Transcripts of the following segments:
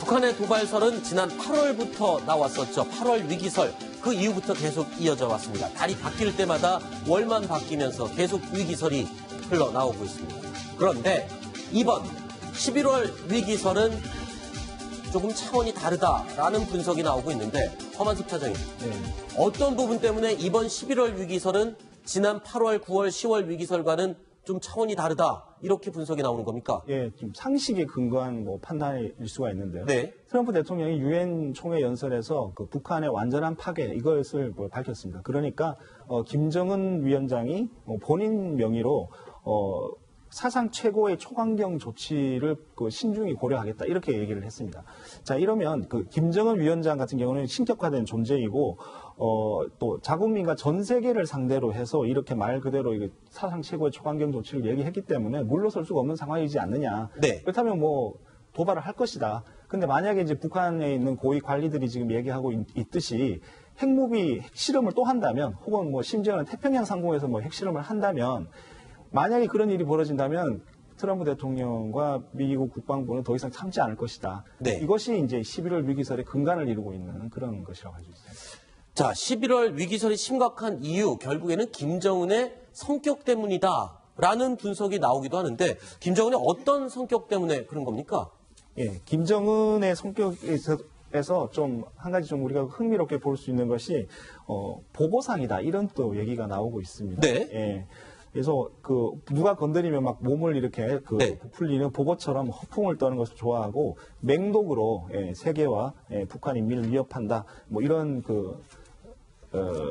북한의 도발설은 지난 8월부터 나왔었죠. 8월 위기설. 그 이후부터 계속 이어져 왔습니다. 달이 바뀔 때마다 월만 바뀌면서 계속 위기설이 흘러나오고 있습니다. 그런데 이번 11월 위기설은 조금 차원이 다르다라는 분석이 나오고 있는데 허만숙 차장님, 어떤 부분 때문에 이번 11월 위기설은 지난 8월, 9월, 10월 위기설과는 좀 차원이 다르다 이렇게 분석이 나오는 겁니까? 예, 좀 상식에 근거한 판단일 수가 있는데요. 네. 트럼프 대통령이 유엔 총회 연설에서 그 북한의 완전한 파괴 이것을 밝혔습니다. 그러니까 김정은 위원장이 본인 명의로 사상 최고의 초강경 조치를 신중히 고려하겠다 이렇게 얘기를 했습니다. 자, 이러면 그 김정은 위원장 같은 경우는 신격화된 존재이고 또 자국민과 전 세계를 상대로 해서 이렇게 말 그대로 사상 최고의 초강경 조치를 얘기했기 때문에 물러설 수가 없는 상황이지 않느냐. 네. 그렇다면 도발을 할 것이다. 근데 만약에 이제 북한에 있는 고위 관리들이 지금 얘기하고 있듯이 핵무기 핵실험을 또 한다면 혹은 심지어는 태평양 상공에서 핵실험을 한다면 만약에 그런 일이 벌어진다면 트럼프 대통령과 미국 국방부는 더 이상 참지 않을 것이다. 네. 이것이 이제 11월 위기설의 근간을 이루고 있는 그런 것이라고 할 수 있습니다. 자, 11월 위기설이 심각한 이유, 결국에는 김정은의 성격 때문이다라는 분석이 나오기도 하는데 김정은의 어떤 성격 때문에 그런 겁니까? 예, 김정은의 성격에서 좀 한 가지 좀 우리가 흥미롭게 볼 수 있는 것이 보고상이다 이런 또 얘기가 나오고 있습니다. 네. 예. 그래서 누가 건드리면 막 몸을 이렇게 네. 부풀리는 보고처럼 허풍을 떠는 것을 좋아하고 맹독으로 세계와 북한 인민을 위협한다. 이런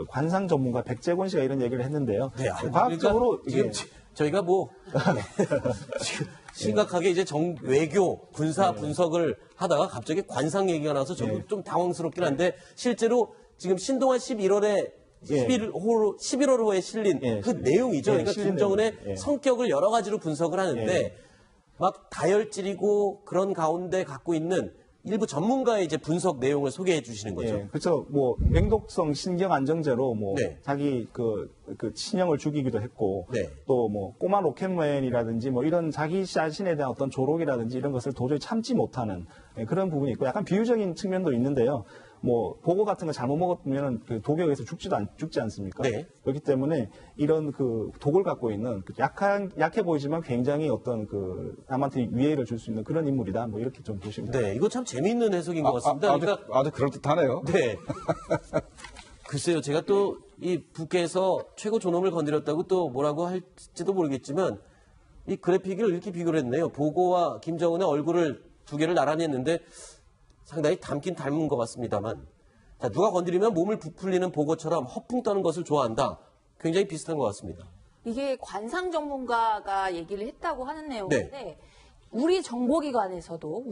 관상 전문가 백재권 씨가 이런 얘기를 했는데요. 네, 과학적으로 그러니까 지금 저희가 지금 심각하게 이제 외교 군사 분석을 하다가 갑자기 관상 얘기가 나와서 저도 좀 당황스럽긴 한데 실제로 지금 신동아 11월에 11월 호에 실린 그 내용이죠. 그러니까 김정은의 성격을 여러 가지로 분석을 하는데 막 다혈질이고 그런 가운데 갖고 있는 일부 전문가의 이제 분석 내용을 소개해 주시는 거죠. 예, 그렇죠. 맹독성 신경 안정제로 자기 그 친형을 죽이기도 했고 또 꼬마 로켓맨이라든지 이런 자기 자신에 대한 어떤 조롱이라든지 이런 것을 도저히 참지 못하는 그런 부분이 있고 약간 비유적인 측면도 있는데요. 보고 같은 거 잘못 먹으면 독에 죽지 않습니까? 네. 그렇기 때문에 이런 독을 갖고 있는 약해 보이지만 굉장히 어떤 남한테 위해를 줄 수 있는 그런 인물이다. 이렇게 좀 보시면 됩니다. 네, 이거 참 재미있는 해석인 것 같습니다. 아주 그럴듯하네요. 네. 글쎄요, 제가 또 이 북에서 최고 존엄을 건드렸다고 또 뭐라고 할지도 모르겠지만 이 그래픽을 이렇게 비교를 했네요. 보고와 김정은의 얼굴을 두 개를 나란히 했는데 상당히 닮긴 닮은 것 같습니다만. 자, 누가 건드리면 몸을 부풀리는 보고처럼 허풍 떠는 것을 좋아한다. 굉장히 비슷한 것 같습니다. 이게 관상 전문가가 얘기를 했다고 하는 내용인데 우리 정보기관에서도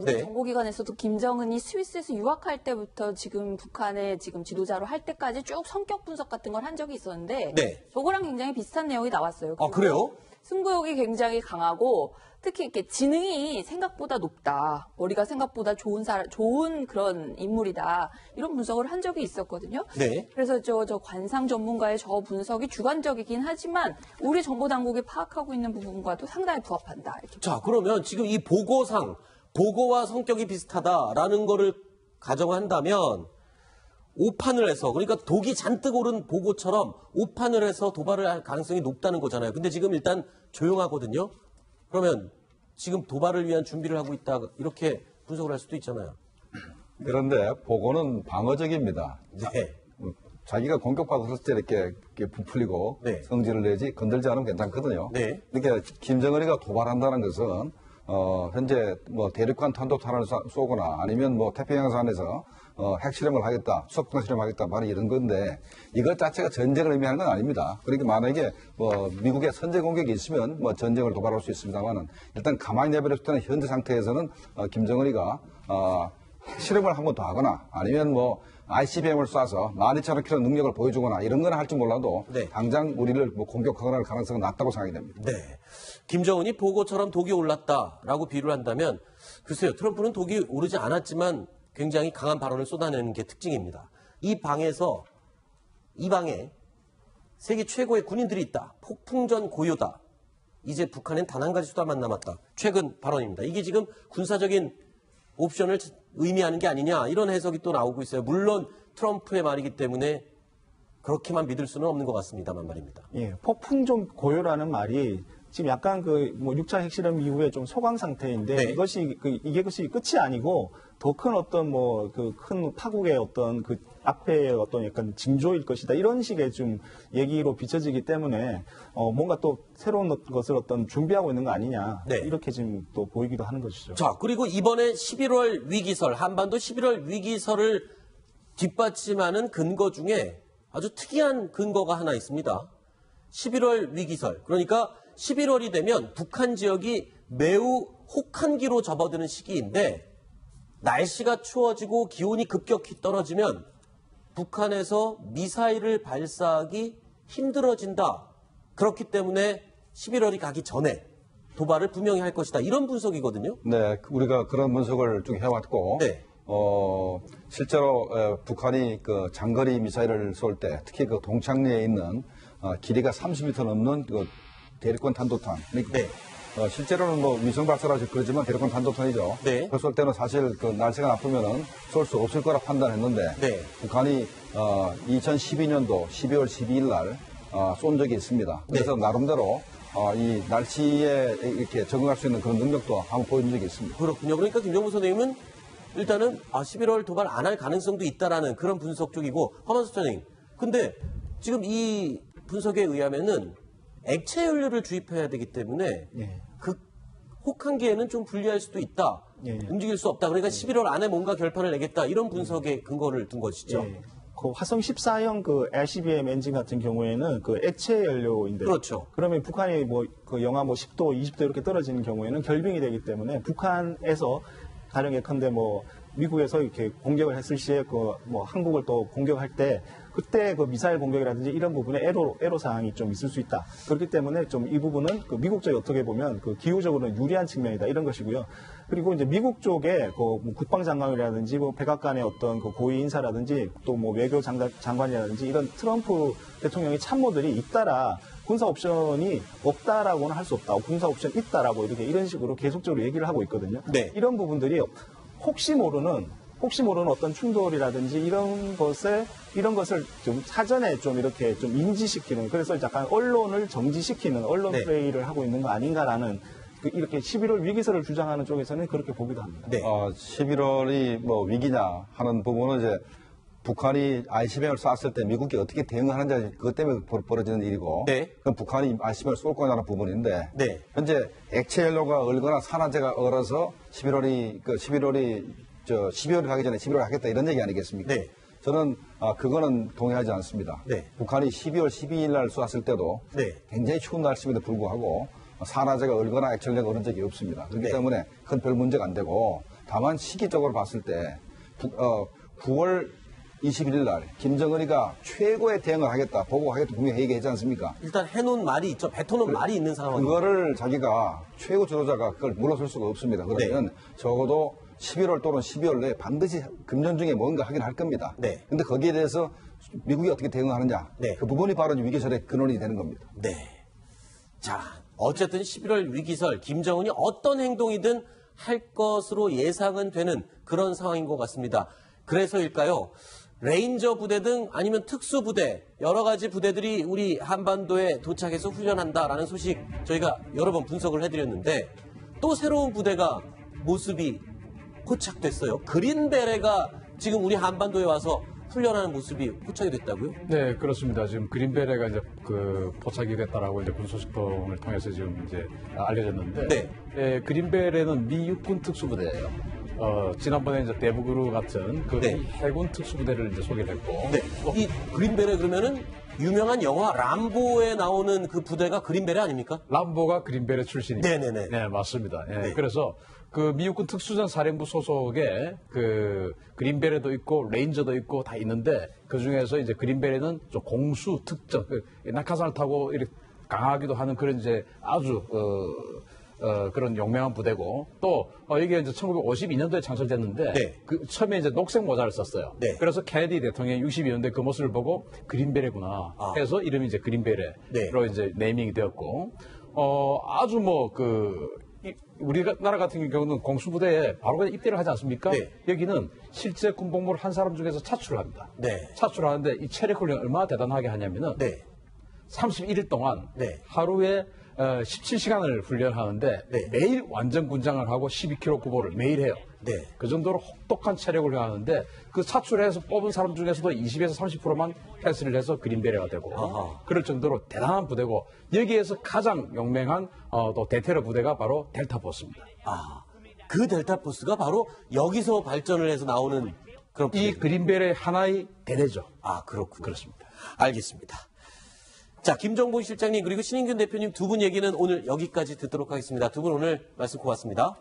김정은이 스위스에서 유학할 때부터 지금 북한의 지금 지도자로 할 때까지 쭉 성격 분석 같은 걸 한 적이 있었는데 저거랑 굉장히 비슷한 내용이 나왔어요. 아, 그래요? 승부욕이 굉장히 강하고 특히 이렇게 지능이 생각보다 높다. 머리가 생각보다 좋은 그런 인물이다. 이런 분석을 한 적이 있었거든요. 네. 그래서 저 관상 전문가의 저 분석이 주관적이긴 하지만 우리 정보 당국이 파악하고 있는 부분과도 상당히 부합한다. 이렇게. 자, 그러면 지금 이 보고와 성격이 비슷하다라는 거를 가정한다면 오판을 해서 그러니까 독이 잔뜩 오른 보고처럼 오판을 해서 도발을 할 가능성이 높다는 거잖아요. 근데 지금 일단 조용하거든요. 그러면 지금 도발을 위한 준비를 하고 있다 이렇게 분석을 할 수도 있잖아요. 그런데 보고는 방어적입니다. 네. 자기가 공격받았을 때 이렇게 부풀리고 성질을 내지 건들지 않으면 괜찮거든요. 네. 그러니까 김정은이가 도발한다는 것은 현재 대륙간 탄도탄을 쏘거나 아니면 태평양산에서 핵실험을 하겠다, 수소폭탄 실험하겠다, 바로 이런 건데 이것 자체가 전쟁을 의미하는 건 아닙니다. 그러니까 만약에 미국의 선제 공격이 있으면 전쟁을 도발할 수 있습니다만은 일단 가만히 내버렸을 때는 현재 상태에서는 김정은이가 핵실험을 한 번 더 하거나 아니면 ICBM을 쏴서 12,000km 능력을 보여주거나 이런 건 할지 몰라도 당장 우리를 공격하거나 할 가능성은 낮다고 생각이 됩니다. 네. 김정은이 보고처럼 독이 올랐다라고 비유를 한다면 글쎄요. 트럼프는 독이 오르지 않았지만 굉장히 강한 발언을 쏟아내는 게 특징입니다. 이 방에 세계 최고의 군인들이 있다. 폭풍전 고요다. 이제 북한엔 단 한 가지 수단만 남았다. 최근 발언입니다. 이게 지금 군사적인 옵션을 의미하는 게 아니냐 이런 해석이 또 나오고 있어요. 물론 트럼프의 말이기 때문에 그렇게만 믿을 수는 없는 것 같습니다만 말입니다. 예, 폭풍 좀 고요라는 말이 지금 약간 그 뭐 6차 핵실험 이후에 좀 소강 상태인데 네. 이게 끝이 아니고 더 큰 어떤 뭐 그 큰 파국의 어떤 그 앞에 어떤 약간 징조일 것이다 이런 식의 좀 얘기로 비춰지기 때문에 뭔가 또 새로운 것을 어떤 준비하고 있는 거 아니냐 네. 이렇게 지금 또 보이기도 하는 것이죠. 자, 그리고 이번에 11월 위기설, 한반도 11월 위기설을 뒷받침하는 근거 중에 아주 특이한 근거가 하나 있습니다. 11월 위기설. 그러니까 11월이 되면 북한 지역이 매우 혹한기로 접어드는 시기인데 날씨가 추워지고 기온이 급격히 떨어지면 북한에서 미사일을 발사하기 힘들어진다. 그렇기 때문에 11월이 가기 전에 도발을 분명히 할 것이다. 이런 분석이거든요. 네, 우리가 그런 분석을 쭉 해왔고, 네. 실제로 북한이 그 장거리 미사일을 쏠 때, 특히 그 동창리에 있는 길이가 30m 넘는 그 대륙간 탄도탄. 네. 실제로는 뭐 위성 발사라서 그러지만 대륙간 탄도탄이죠. 네. 그 쏠 때는 사실 그 날씨가 나쁘면은 쏠 수 없을 거라 판단했는데, 네. 북한이 2012년도 12월 12일 날 쏜 적이 있습니다. 그래서 네. 나름대로 이 날씨에 이렇게 적응할 수 있는 그런 능력도 한번 보여준 적이 있습니다. 그렇군요. 그러니까 김정문 선생님은 일단은 11월 도발 안 할 가능성도 있다라는 그런 분석 쪽이고 허만수 선생님. 근데 지금 이 분석에 의하면은 액체 연료를 주입해야 되기 때문에 예. 그 혹한기에는 좀 불리할 수도 있다. 예. 움직일 수 없다. 그러니까 11월 안에 뭔가 결판을 내겠다. 이런 분석에 근거를 둔 것이죠. 예. 그 화성 14형 그 LCBM 엔진 같은 경우에는 그 액체 연료인데. 그렇죠. 그러면 북한이 뭐 그 영하 뭐 10도, 20도 이렇게 떨어지는 경우에는 결빙이 되기 때문에 북한에서 가령 예컨대 뭐 미국에서 이렇게 공격을 했을 시에 그 뭐 한국을 또 공격할 때 그때 그 미사일 공격이라든지 이런 부분에 애로 사항이 좀 있을 수 있다. 그렇기 때문에 좀 이 부분은 그 미국 쪽이 어떻게 보면 그 기후적으로는 유리한 측면이다 이런 것이고요. 그리고 이제 미국 쪽에 그 국방장관이라든지 뭐 백악관의 어떤 그 고위 인사라든지 또 뭐 외교 장관이라든지 이런 트럼프 대통령의 참모들이 잇따라 군사 옵션이 없다라고는 할 수 없다. 군사 옵션 있다라고 이렇게 이런 식으로 계속적으로 얘기를 하고 있거든요. 네. 이런 부분들이 혹시 모르는 어떤 충돌이라든지 이런 것을 좀 사전에 좀 이렇게 좀 인지시키는 그래서 약간 언론을 정지시키는 언론 네. 플레이를 하고 있는 거 아닌가라는 이렇게 11월 위기설을 주장하는 쪽에서는 그렇게 보기도 합니다. 네. 11월이 뭐 위기냐 하는 부분은 이제 북한이 ICBM을 쐈을 때 미국이 어떻게 대응하는지 그것 때문에 벌어지는 일이고 네. 그럼 북한이 ICBM을 쏠 거냐는 부분인데 네. 현재 액체 연료가 얼거나 산화제가 얼어서 11월이 가기 전에 11월 하겠다 이런 얘기 아니겠습니까? 네. 저는 그거는 동의하지 않습니다. 네. 북한이 12월 12일 날 쐈을 때도 네. 굉장히 추운 날씨임에도 불구하고 산화제가 얼거나 액체 연료가 얼은 적이 없습니다. 그렇기 네. 때문에 그건 별 문제가 안 되고 다만 시기적으로 봤을 때 9월 21일 날 김정은이가 최고의 대응을 하겠다, 보고하겠다 분명히 얘기하지 않습니까? 일단 해놓은 말이 있죠. 뱉어놓은 말이 있는 상황이에요. 그거를 자기가 최고 지도자가 그걸 물러설 수가 없습니다. 그러면 적어도 11월 또는 12월 내에 반드시 금년 중에 뭔가 하긴 할 겁니다. 네. 근데 거기에 대해서 미국이 어떻게 대응하느냐. 네. 그 부분이 바로 위기설의 근원이 되는 겁니다. 네. 자, 어쨌든 11월 위기설 김정은이 어떤 행동이든 할 것으로 예상은 되는 그런 상황인 것 같습니다. 그래서일까요? 레인저 부대 등 아니면 특수부대 여러 가지 부대들이 우리 한반도에 도착해서 훈련한다라는 소식 저희가 여러 번 분석을 해드렸는데 또 새로운 부대가 모습이 포착됐어요. 그린베레가 지금 우리 한반도에 와서 훈련하는 모습이 포착이 됐다고요? 네, 그렇습니다. 지금 그린베레가 이제 그 포착이 됐다라고 이제 군소식통을 통해서 지금 이제 알려졌는데, 네. 그린베레는 미 육군 특수부대예요. 지난번에 이제 대북으로 같은 그 네. 미 해군 특수부대를 이제 소개를 했고, 네. 이 그린베레 그러면은 유명한 영화 람보에 나오는 그 부대가 그린베레 아닙니까? 람보가 그린베레 출신입니다. 네네네. 네, 맞습니다. 예, 네. 그래서 그 미육군 특수전 사령부 소속에 그 그린베레도 있고 레인저도 있고 다 있는데 그 중에서 이제 그린베레는 좀 공수 특전, 낙하산을 타고 이렇게 강하기도 하는 그런 이제 아주 그런 용맹한 부대고 또 이게 이제 1952년도에 창설됐는데 네. 그 처음에 이제 녹색 모자를 썼어요. 네. 그래서 케네디 대통령이 62년도에 그 모습을 보고 그린베레구나 해서 이름이 이제 그린베레로 네. 이제 네이밍이 되었고 아주 뭐 우리나라 같은 경우는 공수부대에 바로 그냥 입대를 하지 않습니까? 네. 여기는 실제 군복무를 한 사람 중에서 차출을 합니다. 네. 차출을 하는데 이 체력 훈련을 얼마나 대단하게 하냐면은 네. 31일 동안 네. 하루에 17시간을 훈련하는데 네. 매일 완전 군장을 하고 12km 구보를 매일 해요. 네. 그 정도로 혹독한 체력을 하는데 그 차출해서 뽑은 사람 중에서도 20에서 30%만 패스를 해서 그린베레가 되고 아하. 그럴 정도로 대단한 부대고 여기에서 가장 용맹한 또 대테러 부대가 바로 델타 포스입니다. 아, 그 델타 포스가 바로 여기서 발전을 해서 나오는 그런 이 부대입니다. 그린베레 하나의 대대죠. 아, 그렇군요. 그렇습니다. 알겠습니다. 자, 김정봉 실장님 그리고 신인균 대표님 두 분 얘기는 오늘 여기까지 듣도록 하겠습니다. 두 분 오늘 말씀 고맙습니다.